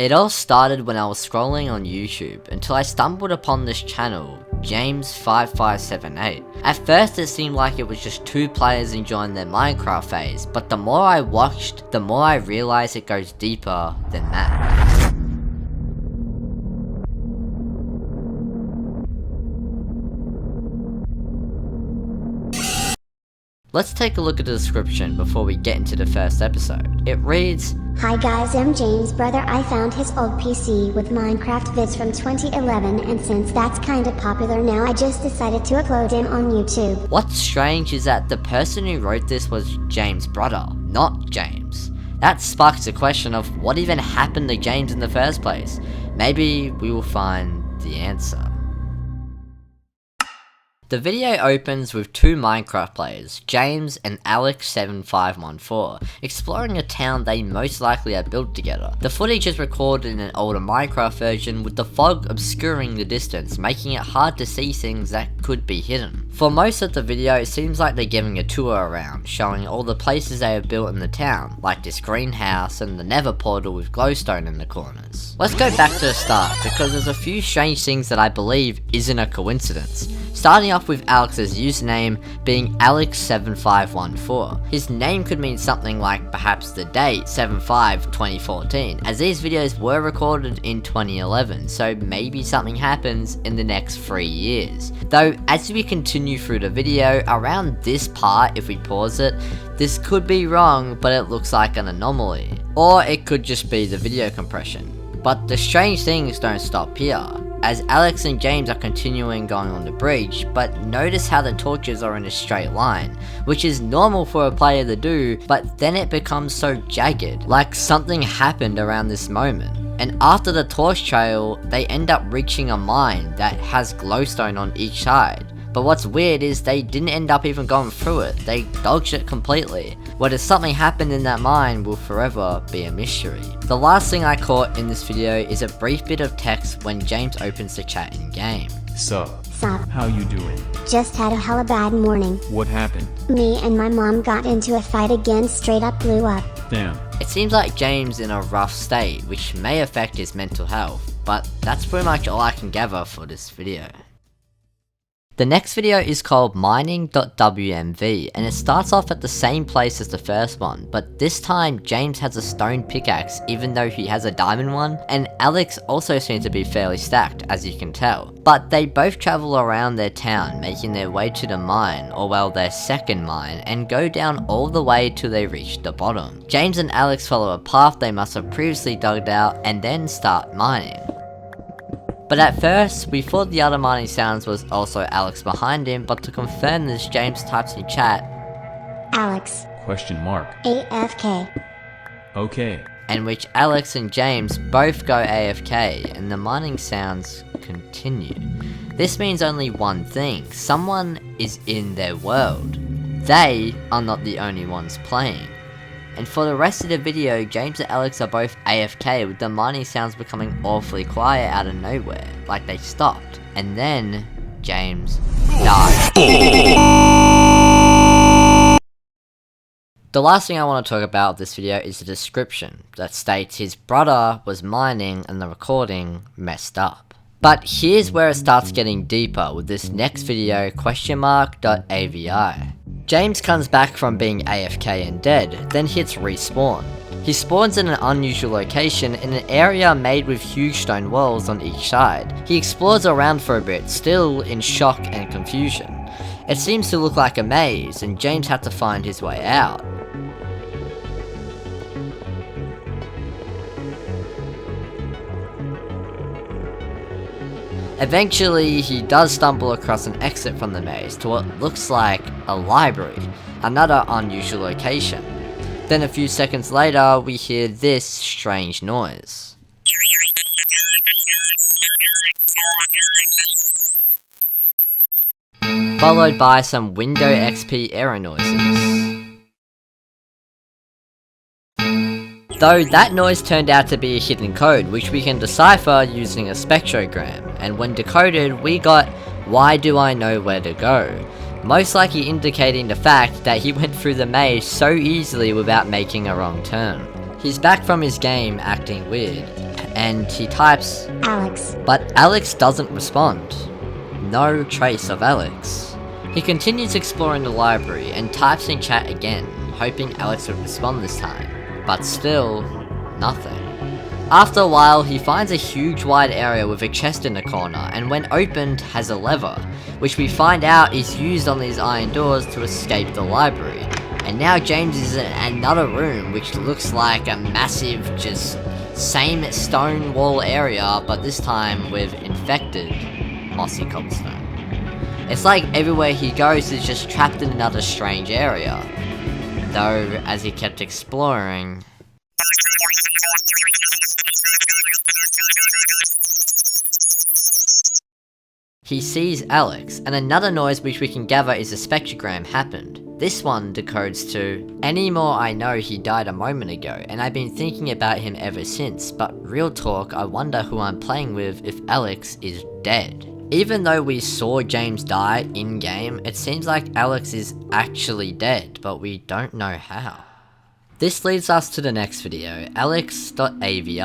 It all started when I was scrolling on YouTube until I stumbled upon this channel, James5578. At first it seemed like it was just two players enjoying their Minecraft phase, but the more I watched, the more I realized it goes deeper than that. Let's take a look at the description before we get into the first episode. It reads, "Hi guys, I'm James' brother. I found his old PC with Minecraft vids from 2011 and since that's kinda popular now I just decided to upload him on YouTube." What's strange is that the person who wrote this was James' brother, not James. That sparks the question of what even happened to James in the first place. Maybe we will find the answer. The video opens with two Minecraft players, James and Alex7514, exploring a town they most likely have built together. The footage is recorded in an older Minecraft version with the fog obscuring the distance, making it hard to see things that could be hidden. For most of the video, it seems like they're giving a tour around, showing all the places they have built in the town, like this greenhouse and the nether portal with glowstone in the corners. Let's go back to the start, because there's a few strange things that I believe isn't a coincidence. Starting off with Alex's username being Alex7514. His name could mean something like perhaps the date 7/5/2014, as these videos were recorded in 2011, so maybe something happens in the next 3 years. Though as we continue through the video, around this part, if we pause it, this could be wrong, but it looks like an anomaly. Or it could just be the video compression. But the strange things don't stop here, as Alex and James are continuing going on the bridge, but notice how the torches are in a straight line, which is normal for a player to do, but then it becomes so jagged, like something happened around this moment. And after the torch trail, they end up reaching a mine that has glowstone on each side. But what's weird is they didn't end up even going through it, they dodged it completely. Whether something happened in that mine will forever be a mystery. The last thing I caught in this video is a brief bit of text when James opens the chat in game. Sup? Sup? How you doing? Just had a hella bad morning. What happened? Me and my mom got into a fight again, straight up blew up. Damn. It seems like James in a rough state, which may affect his mental health, but that's pretty much all I can gather for this video. The next video is called mining.wmv, and it starts off at the same place as the first one, but this time James has a stone pickaxe even though he has a diamond one, and Alex also seems to be fairly stacked, as you can tell. But they both travel around their town, making their way to the mine, or well, their second mine, and go down all the way till they reach the bottom. James and Alex follow a path they must have previously dug out, and then start mining. But at first, we thought the other mining sounds was also Alex behind him, but to confirm this, James types in chat, Alex. Question mark. AFK. Okay. in which Alex and James both go AFK, and the mining sounds continue. This means only one thing: someone is in their world. They are not the only ones playing. And for the rest of the video, James and Alex are both AFK, with the mining sounds becoming awfully quiet out of nowhere, like they stopped. And then, James died. The last thing I want to talk about of this video is the description that states his brother was mining and the recording messed up. But here's where it starts getting deeper with this next video, .avi. James comes back from being AFK and dead, then hits respawn. He spawns in an unusual location in an area made with huge stone walls on each side. He explores around for a bit, still in shock and confusion. It seems to look like a maze, and James had to find his way out. Eventually, he does stumble across an exit from the maze to what looks like a library, another unusual location. Then a few seconds later, we hear this strange noise. Followed by some Windows XP error noises. Though that noise turned out to be a hidden code, which we can decipher using a spectrogram, and when decoded we got "Why do I know where to go?", most likely indicating the fact that he went through the maze so easily without making a wrong turn. He's back from his game acting weird, and he types Alex. but Alex doesn't respond. No trace of Alex. He continues exploring the library and types in chat again, hoping Alex would respond this time, but still, nothing. After a while, he finds a huge wide area with a chest in the corner, and when opened, has a lever, which we find out is used on these iron doors to escape the library. And now James is in another room, which looks like a massive, just same stone wall area, but this time with infected mossy cobblestone. It's like everywhere he goes is just trapped in another strange area. Though, as he kept exploring, he sees Alex, and another noise which we can gather is a spectrogram happened. This one decodes to, anymore I know he died a moment ago, and I've been thinking about him ever since, but real talk, I wonder who I'm playing with if Alex is dead. Even though we saw James die in-game, it seems like Alex is actually dead, but we don't know how. This leads us to the next video, alex.avi.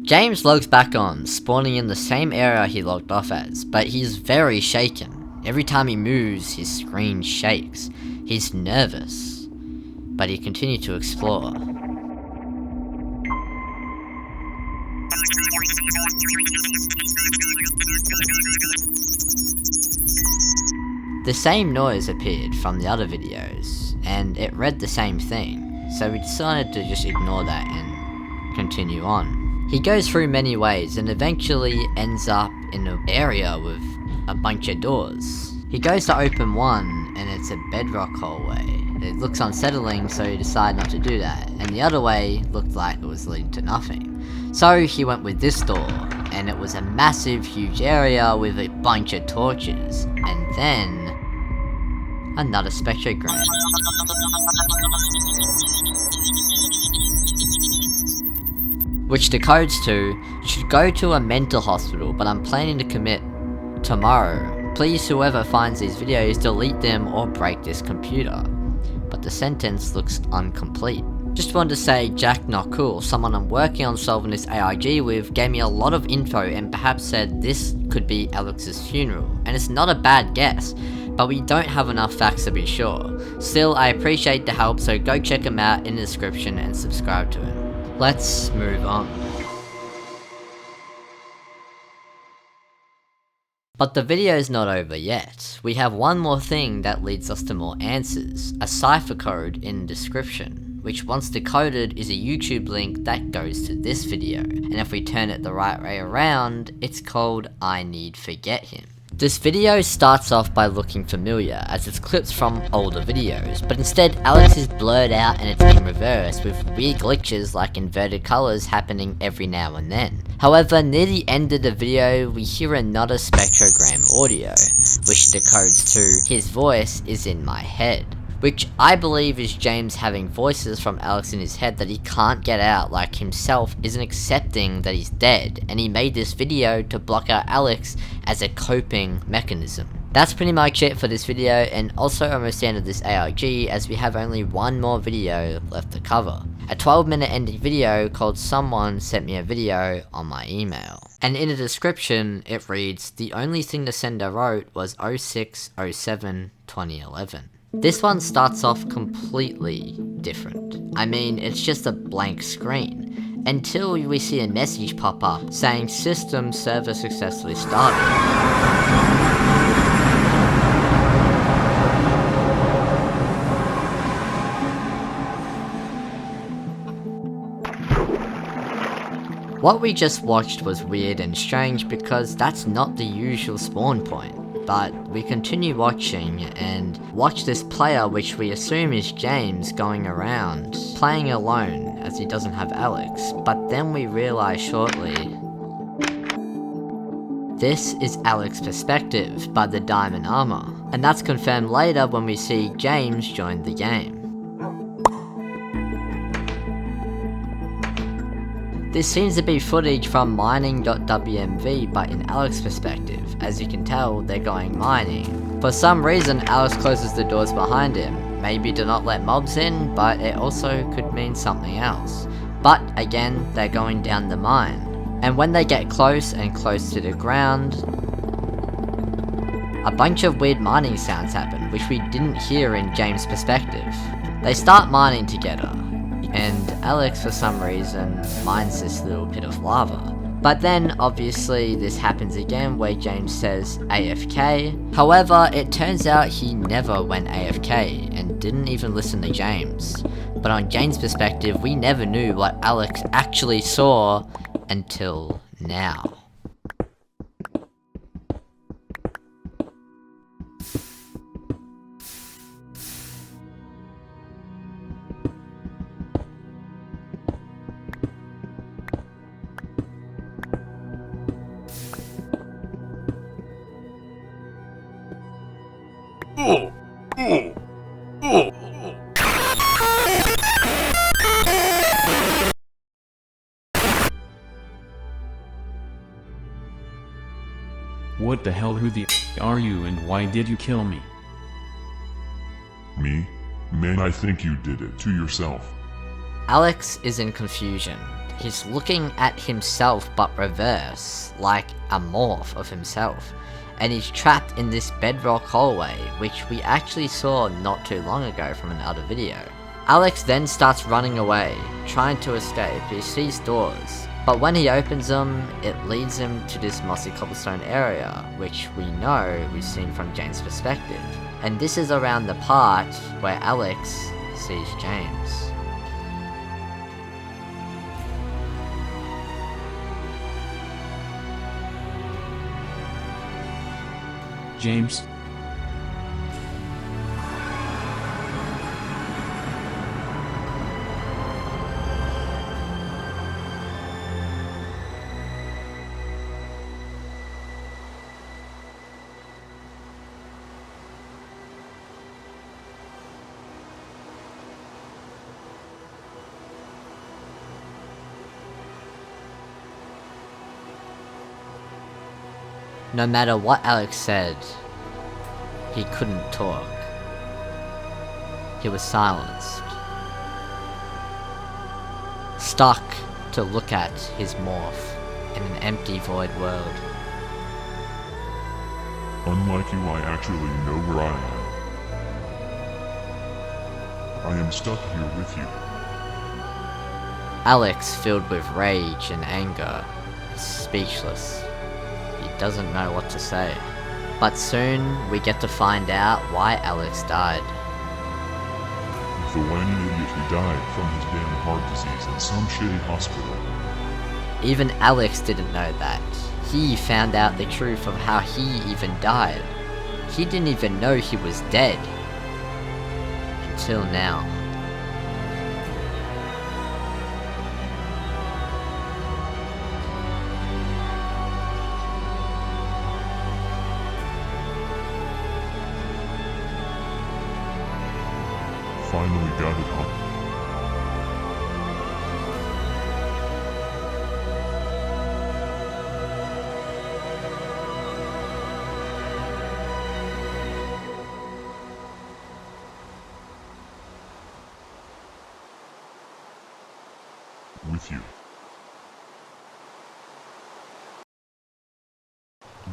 James logs back on, spawning in the same area he logged off as, but he's very shaken. Every time he moves, his screen shakes. He's nervous, but he continued to explore. The same noise appeared from the other videos, and it read the same thing, so we decided to just ignore that and continue on. He goes through many ways and eventually ends up in an area with a bunch of doors. He goes to open one, and it's a bedrock hallway. It looks unsettling, so he decided not to do that, and the other way looked like it was leading to nothing. So he went with this door, and it was a massive, huge area with a bunch of torches, and then another spectrogram. Which decodes to, should go to a mental hospital, but I'm planning to commit tomorrow. Please whoever finds these videos delete them or break this computer. But the sentence looks incomplete. Just wanted to say Jack Not Cool, someone I'm working on solving this ARG with, gave me a lot of info and perhaps said this could be Alex's funeral. And it's not a bad guess, but we don't have enough facts to be sure. Still, I appreciate the help, so go check him out in the description and subscribe to him. Let's move on. But the video's not over yet. We have one more thing that leads us to more answers, a cipher code in the description, which once decoded is a YouTube link that goes to this video, and if we turn it the right way around, it's called I Need Forget Him. This video starts off by looking familiar, as it's clips from older videos, but instead Alex is blurred out and it's in reverse, with weird glitches like inverted colours happening every now and then. However, near the end of the video, we hear another spectrogram audio, which decodes to, his voice is in my head. Which I believe is James having voices from Alex in his head that he can't get out, like himself isn't accepting that he's dead, and he made this video to block out Alex as a coping mechanism. That's pretty much it for this video, and also almost the end of this ARG, as we have only one more video left to cover. A 12-minute ending video called Someone Sent Me a Video on my email. And in the description, it reads, the only thing the sender wrote was 06/07/2011. This one starts off completely different. I mean, it's just a blank screen, until we see a message pop up saying system server successfully started. What we just watched was weird and strange because that's not the usual spawn point. But we continue watching and watch this player, which we assume is James, going around playing alone as he doesn't have Alex, but then we realize shortly this is Alex's perspective by the diamond armor, and that's confirmed later when we see James join the game. This seems to be footage from mining.wmv, but in Alex's perspective. As you can tell, they're going mining. For some reason, Alex closes the doors behind him. Maybe to not let mobs in, but it also could mean something else. But again, they're going down the mine. And when they get close and close to the ground, a bunch of weird mining sounds happen, which we didn't hear in James' perspective. They start mining together, and Alex for some reason mines this little pit of lava. But then obviously this happens again where James says AFK. However, it turns out he never went AFK and didn't even listen to James. But on James' perspective, we never knew what Alex actually saw until now. What the hell, who the are you and why did you kill me? Me? Man, I think you did it to yourself. Alex is in confusion. He's looking at himself but reverse, like a morph of himself. And he's trapped in this bedrock hallway, which we actually saw not too long ago from another video. Alex then starts running away, trying to escape. He sees doors, but when he opens them, it leads him to this mossy cobblestone area, which we know we've seen from James' perspective. And this is around the part where Alex sees James. James? No matter what Alex said, he couldn't talk. He was silenced. Stuck to look at his morph in an empty void world. Unlike you, I actually know where I am. I am stuck here with you. Alex, filled with rage and anger, is speechless. He doesn't know what to say. But soon, we get to find out why Alex died. The whiny idiot who died from his damn heart disease in some shitty hospital. Even Alex didn't know that. He found out the truth of how he even died. He didn't even know he was dead. Until now. Finally got it, huh? With you.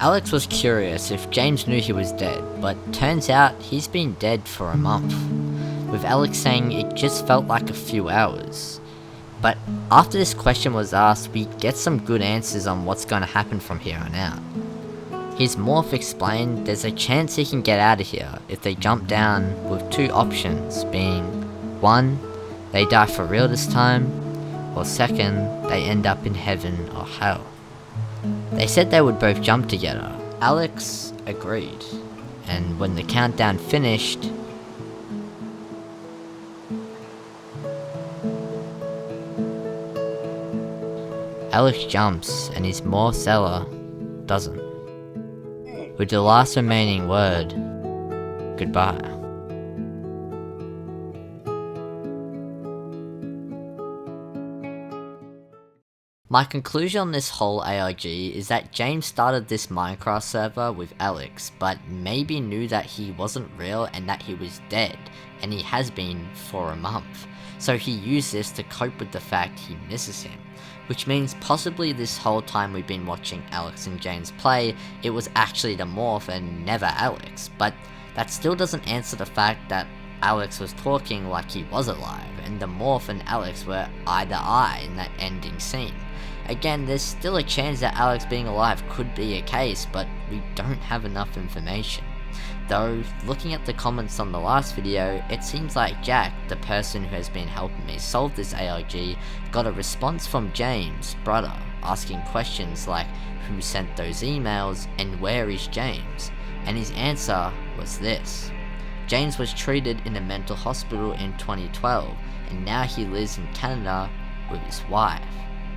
Alex was curious if James knew he was dead, but turns out he's been dead for a month. With Alex saying it just felt like a few hours. But after this question was asked, we get some good answers on what's going to happen from here on out. His morph explained there's a chance he can get out of here if they jump down, with two options being, 1, they die for real this time, or 2nd, they end up in heaven or hell. They said they would both jump together. Alex agreed, and when the countdown finished, Alex jumps and his morph seller doesn't. With the last remaining word, goodbye. My conclusion on this whole ARG is that James started this Minecraft server with Alex, but maybe knew that he wasn't real and that he was dead, and he has been for a month. so he used this to cope with the fact he misses him. Which means possibly this whole time we've been watching Alex and James play, it was actually the morph and never Alex, but that still doesn't answer the fact that Alex was talking like he was alive, and the morph and Alex were eye to eye in that ending scene. Again, there's still a chance that Alex being alive could be a case, but we don't have enough information. Though, looking at the comments on the last video, it seems like Jack, the person who has been helping me solve this ARG, got a response from James' brother, asking questions like who sent those emails and where is James, and his answer was this. James was treated in a mental hospital in 2012, and now he lives in Canada with his wife.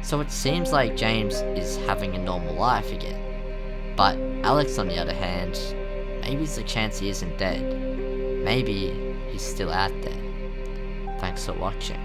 So it seems like James is having a normal life again. But Alex, on the other hand, maybe there's a chance he isn't dead. Maybe he's still out there. Thanks for watching.